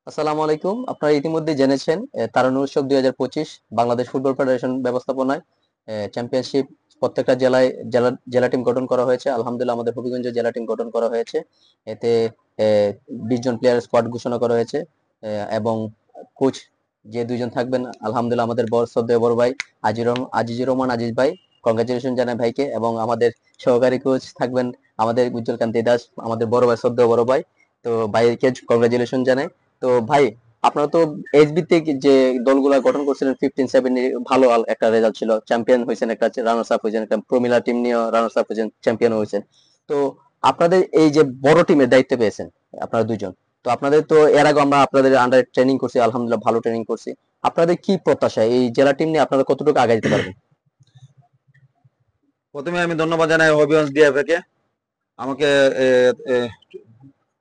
আসসালামু আলাইকুম। আপনারা ইতিমধ্যে জেনেছেন তারুণ্য উৎসব 2025 বাংলাদেশ ফুটবল ফেডারেশন ব্যবস্থাপনায় চ্যাম্পিয়নশিপ প্রত্যেকটা জেলায় জেলা টিম গঠন করা হয়েছে। আলহামদুলিল্লাহ আমাদের হবিগঞ্জে জেলা টিম গঠন করা হয়েছে। এতে 20 জন প্লেয়ার স্কোয়াড ঘোষণা করা হয়েছে এবং কোচ যে দুইজন থাকবেন আলহামদুলিল্লাহ আমাদের শ্রদ্ধেয় বড় ভাই আজিজুর রহমান আজিজ ভাই, কংগ্রাচুলেশন জানাই ভাইকে। এবং আমাদের সহকারী কোচ থাকবেন আমাদের উজ্জ্বল কান্তি দাস, আমাদের বড় ভাই, শ্রদ্ধেয় বড় ভাই। তো ভাইকে কংগ্রাচুলেশন জানাই। তো ভাই, আপনারা তো এইচ ভিত্তিক যে দলগুলা গঠন করছিলেন 15-7, ভালো একটা রেজাল্ট ছিল, চ্যাম্পিয়ন হয়েছেন, একটা রানার্স আপ হয়েছেন, একটা প্রমিলা টিম নিয়ে রানার্স আপ হয়েছেন, চ্যাম্পিয়ন হয়েছেন। তো আপনাদের এই যে বড় টিমের দায়িত্ব পেয়েছেন আপনারা দুইজন, তো আপনাদের তো এর আগে আমরা আপনাদের আন্ডারে ট্রেনিং করছি, আলহামদুলিল্লাহ ভালো ট্রেনিং করছি। আপনাদের কি প্রত্যাশা এই জেলা টিম নিয়ে, আপনারা কতটুকু আগে যেতে পারবেন? প্রথমে আমি ধন্যবাদ জানাই হবিগঞ্জ ডিএফএ কে আমাকে এ, এ,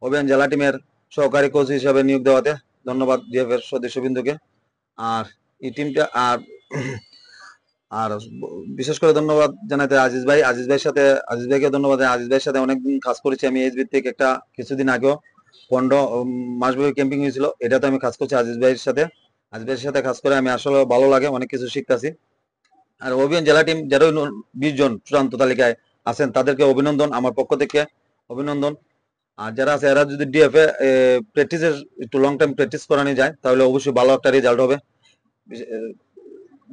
হবিগঞ্জ জেলা টিমের সহকারী কোচ হিসেবে নিয়োগ দেওয়াতে। ধন্যবাদ ডিএফ এর সদস্যবৃন্দকে। আর এই টিমটা আর আর বিশেষ করে ধন্যবাদ জানাতে আজিজ ভাইকে ধন্যবাদ জানাই। আজিজ ভাইয়ের সাথে অনেকদিন কাজ করেছি আমি এইচ ভিত্তিক একটা কিছুদিন আগেও 15 মাসব্যাপী ক্যাম্পিং হয়েছিল, এটাতে আমি কাজ করছি আজিজ ভাইয়ের সাথে। আজিজ ভাইয়ের সাথে কাজ করে আমি আসলে ভালো লাগে, অনেক কিছু শিখতেছি। আর অভিযান জেলা টিম যারা 20 জন চূড়ান্ত তালিকায় আছেন তাদেরকে অভিনন্দন আমার পক্ষ থেকে, অভিনন্দন। আর যারা আছে এরা যদি ডিএফএ প্র্যাকটিসের একটু লং টাইম প্র্যাকটিস করানো যায় তাহলে অবশ্যই ভালো একটা রেজাল্ট হবে।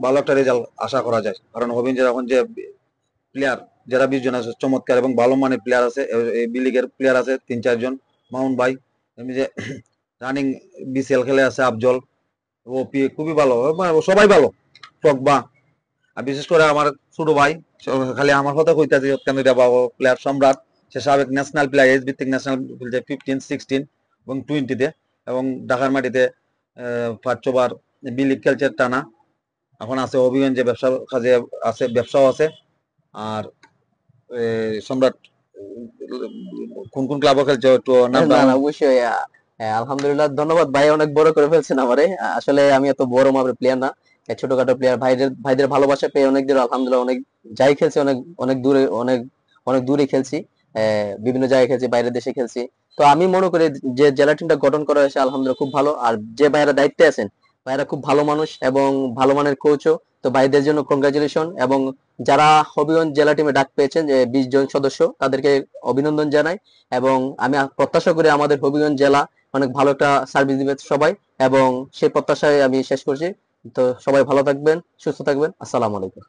ভালো একটা রেজাল্ট আশা করা যায়, কারণ হবিগঞ্জের এখন যে প্লেয়ার যারা 20 জন আছে চমৎকার এবং ভালো মানের প্লেয়ার আছে, এই বি লিগের প্লেয়ার আছে 3-4 জন। মাউন্ট ভাই, এমনি যে রানিং বিসিএল খেলে আছে আফজল, ওপি খুবই ভালো, সবাই ভালো, পগবা। আর বিশেষ করে আমার ছোট ভাই, খালি আমার কথা কইতাছি প্লেয়ার সম্রাট, সে সাবেক ন্যাশনাল প্লেয়ার, এজ ভিত্তিক ন্যাশনাল খেলছে 15, 16 এবং 20-তে, এবং ঢাকার মাটিতে 5 বার বি লিগ খেলছে টানা। এখন আছে হবিগঞ্জে ব্যবসা কাজে আছে, ব্যবসাও আছে। আর সম্রাট কোন কোন ক্লাবও খেলছে একটু নামটা না না, আমার। অবশ্যই। আলহামদুলিল্লাহ, ধন্যবাদ ভাই, অনেক বড় করে ফেলছেন আমারে। আসলে আমি এত বড় মাপের প্লেয়ার না, ছোটখাটো প্লেয়ার। ভাইদের ভাইদের ভালোবাসা পেয়ে অনেক দূর, আলহামদুলিল্লাহ, অনেক যাই খেলছি, অনেক অনেক দূরে, অনেক অনেক দূরে খেলছি। বিভিন্ন জায়গায় খেলছি, বাইরের দেশে খেলছি। তো আমি মনে করি যে জেলা টিমটা গঠন করা হয়েছে আলহামদুলিল্লাহ খুব ভালো। আর যে ভাইয়েরা দায়িত্বে আছেন, ভাইয়েরা খুব ভালো মানুষ এবং ভালো মানের কোচও। তো ভাইদের জন্য কংগ্রাচুলেশন। এবং যারা হবিগঞ্জ জেলা টিমে ডাক পেয়েছেন, যে 20 জন সদস্য, তাদেরকে অভিনন্দন জানাই। এবং আমি প্রত্যাশা করি আমাদের হবিগঞ্জ জেলা অনেক ভালো একটা সার্ভিস দিবে সবাই। এবং সেই প্রত্যাশায় আমি শেষ করছি। তো সবাই ভালো থাকবেন, সুস্থ থাকবেন। আসসালামু আলাইকুম।